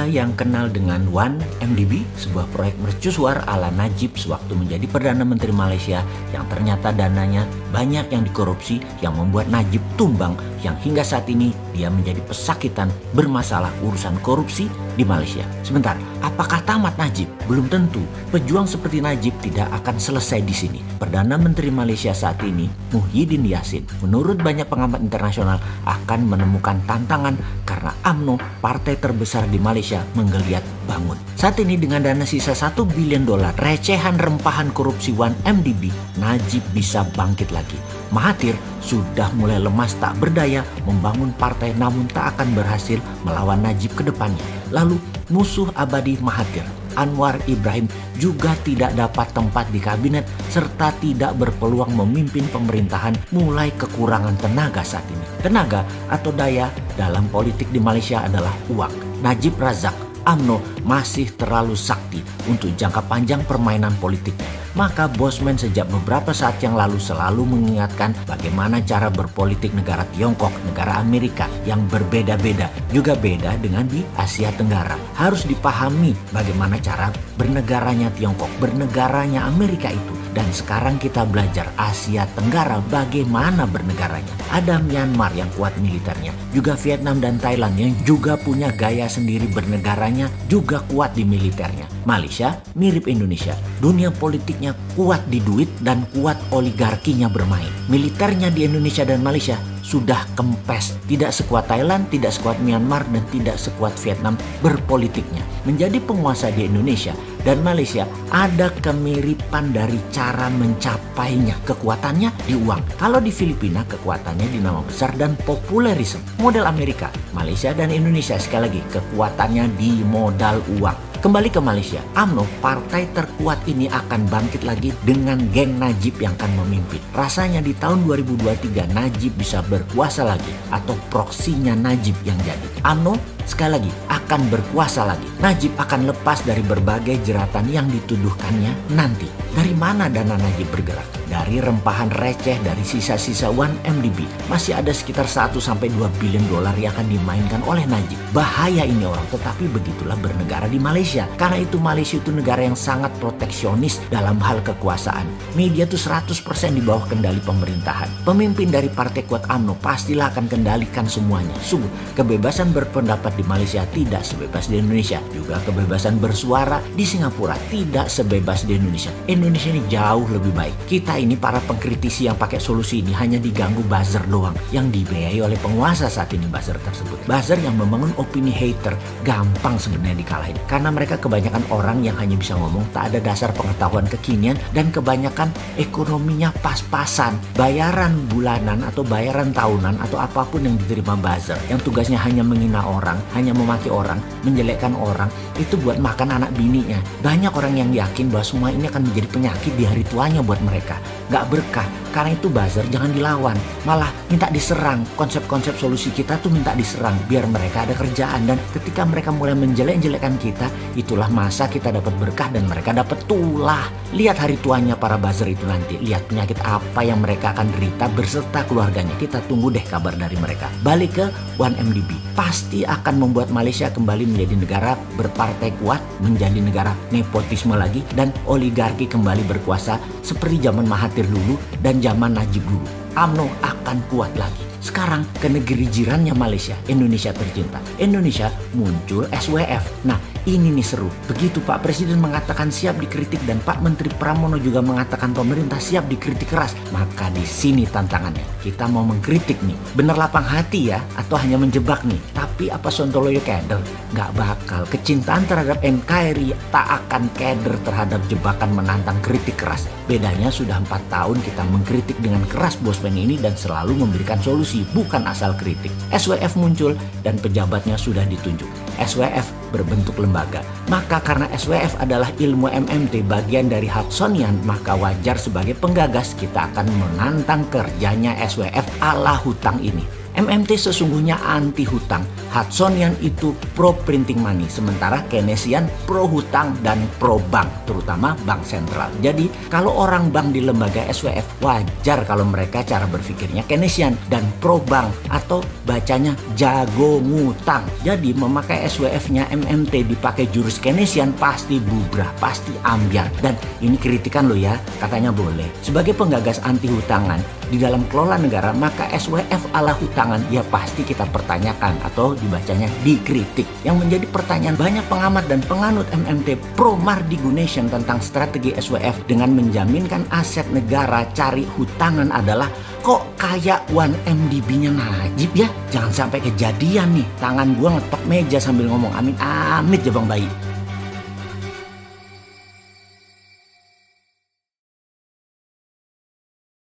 Ada yang kenal dengan 1MDB, sebuah proyek mercusuar ala Najib sewaktu menjadi Perdana Menteri Malaysia yang ternyata dananya banyak yang dikorupsi yang membuat Najib tumbang, yang hingga saat ini dia menjadi pesakitan bermasalah urusan korupsi di Malaysia. Sebentar, apakah tamat Najib? Belum tentu. Pejuang seperti Najib tidak akan selesai di sini. Perdana Menteri Malaysia saat ini, Muhyiddin Yassin, menurut banyak pengamat internasional akan menemukan tantangan karena UMNO, partai terbesar di Malaysia, menggeliat bangun. Saat ini dengan dana sisa $1 bilion recehan rempahan korupsi 1MDB, Najib bisa bangkit lagi. Mahathir sudah mulai lemas tak berdaya membangun partai namun tak akan berhasil melawan Najib ke depannya. Lalu musuh abadi Mahathir, Anwar Ibrahim, juga tidak dapat tempat di kabinet serta tidak berpeluang memimpin pemerintahan mulai kekurangan tenaga saat ini. Tenaga atau daya dalam politik di Malaysia adalah uang. Najib Razak, UMNO masih terlalu sakti untuk jangka panjang permainan politiknya. Maka Bosman sejak beberapa saat yang lalu selalu mengingatkan bagaimana cara berpolitik negara Tiongkok, negara Amerika yang berbeda-beda, juga beda dengan di Asia Tenggara. Harus dipahami bagaimana cara bernegaranya Tiongkok, bernegaranya Amerika itu. Dan sekarang kita belajar Asia Tenggara bagaimana bernegaranya. Ada Myanmar yang kuat militernya, juga Vietnam dan Thailand yang juga punya gaya sendiri bernegaranya, juga kuat di militernya. Malaysia mirip Indonesia, dunia politiknya kuat di duit dan kuat oligarkinya bermain. Militernya di Indonesia dan Malaysia sudah kempes, tidak sekuat Thailand, tidak sekuat Myanmar, dan tidak sekuat Vietnam berpolitiknya. Menjadi penguasa di Indonesia dan Malaysia ada kemiripan dari cara mencapainya. Kekuatannya di uang. Kalau di Filipina kekuatannya di nama besar dan populerisme. Model Amerika, Malaysia dan Indonesia sekali lagi kekuatannya di modal uang. Kembali ke Malaysia, UMNO, partai terkuat ini akan bangkit lagi dengan geng Najib yang akan memimpin. Rasanya di tahun 2023 Najib bisa berkuasa lagi atau proksinya Najib yang jadi. UMNO sekali lagi akan berkuasa lagi. Najib akan lepas dari berbagai jeratan yang dituduhkannya nanti. Dari mana dana Najib bergerak? Dari rempahan receh dari sisa-sisa 1MDB. Masih ada sekitar 1-2 bilion dolar yang akan dimainkan oleh Najib. Bahaya ini orang, tetapi begitulah bernegara di Malaysia. Karena itu Malaysia itu negara yang sangat proteksionis dalam hal kekuasaan. Media itu 100% di bawah kendali pemerintahan. Pemimpin dari partai kuat UMNO pastilah akan kendalikan semuanya. Sungguh, kebebasan berpendapat di Malaysia tidak sebebas di Indonesia. Juga kebebasan bersuara di Singapura tidak sebebas di Indonesia. Indonesia ini jauh lebih baik. Kita ini para pengkritisi yang pakai solusi ini hanya diganggu buzzer doang yang dibiayai oleh penguasa saat ini. Buzzer tersebut, buzzer yang membangun opini hater, gampang sebenarnya dikalahin karena mereka kebanyakan orang yang hanya bisa ngomong, tak ada dasar pengetahuan kekinian, dan kebanyakan ekonominya pas-pasan, bayaran bulanan atau bayaran tahunan atau apapun yang diterima buzzer yang tugasnya hanya menghina orang, hanya memaki orang, menjelekkan orang, itu buat makan anak bininya. Banyak orang yang yakin bahwa semua ini akan menjadi penyakit di hari tuanya buat mereka. Gak berkah. Karena itu buzzer jangan dilawan, malah minta diserang. Konsep-konsep solusi kita tuh minta diserang biar mereka ada kerjaan. Dan ketika mereka mulai menjelek-jelekkan kita, itulah masa kita dapat berkah dan mereka dapat tulah. Lihat hari tuanya para buzzer itu nanti. Lihat penyakit apa yang mereka akan derita berserta keluarganya. Kita tunggu deh kabar dari mereka. Balik ke 1MDB. Pasti akan membuat Malaysia kembali menjadi negara berpartai kuat, menjadi negara nepotisme lagi, dan oligarki kembali berkuasa seperti zaman Mahathir dulu dan zaman Najib dulu. UMNO akan kuat lagi. Sekarang ke negeri jirannya Malaysia, Indonesia tercinta. Indonesia muncul SWF. Nah, ini nih seru. Begitu Pak Presiden mengatakan siap dikritik dan Pak Menteri Pramono juga mengatakan pemerintah siap dikritik keras, maka di sini tantangannya. Kita mau mengkritik nih, bener lapang hati ya, atau hanya menjebak nih. Tapi apa Sontoloyo keder? Gak bakal. Kecintaan terhadap NKRI tak akan keder terhadap jebakan menantang kritik keras. Bedanya sudah 4 tahun kita mengkritik dengan keras Bosman ini dan selalu memberikan solusi, bukan asal kritik. SWF muncul dan pejabatnya sudah ditunjuk. SWF berbentuk lembaga. Maka karena SWF adalah ilmu MMT bagian dari Hudsonian, maka wajar sebagai penggagas kita akan menantang kerjanya SWF ala hutang ini. MMT sesungguhnya anti hutang. Hudsonian itu pro printing money, sementara Keynesian pro hutang dan pro bank, terutama bank sentral. Jadi kalau orang bank di lembaga SWF, wajar kalau mereka cara berpikirnya Keynesian dan pro bank atau bacanya jago ngutang. Jadi memakai SWF-nya MMT dipakai jurus Keynesian pasti bubrah, pasti ambiar. Dan ini kritikan loh ya, katanya boleh. Sebagai penggagas anti hutangan, di dalam kelola negara maka SWF ala hutangan ya pasti kita pertanyakan atau dibacanya dikritik. Yang menjadi pertanyaan banyak pengamat dan penganut MMT pro Mardi Gunation tentang strategi SWF dengan menjaminkan aset negara cari hutangan adalah kok kayak 1MDB-nya Najib ya? Jangan sampai kejadian nih tangan gua ngetok meja sambil ngomong amin-amit ya Bang Bayi.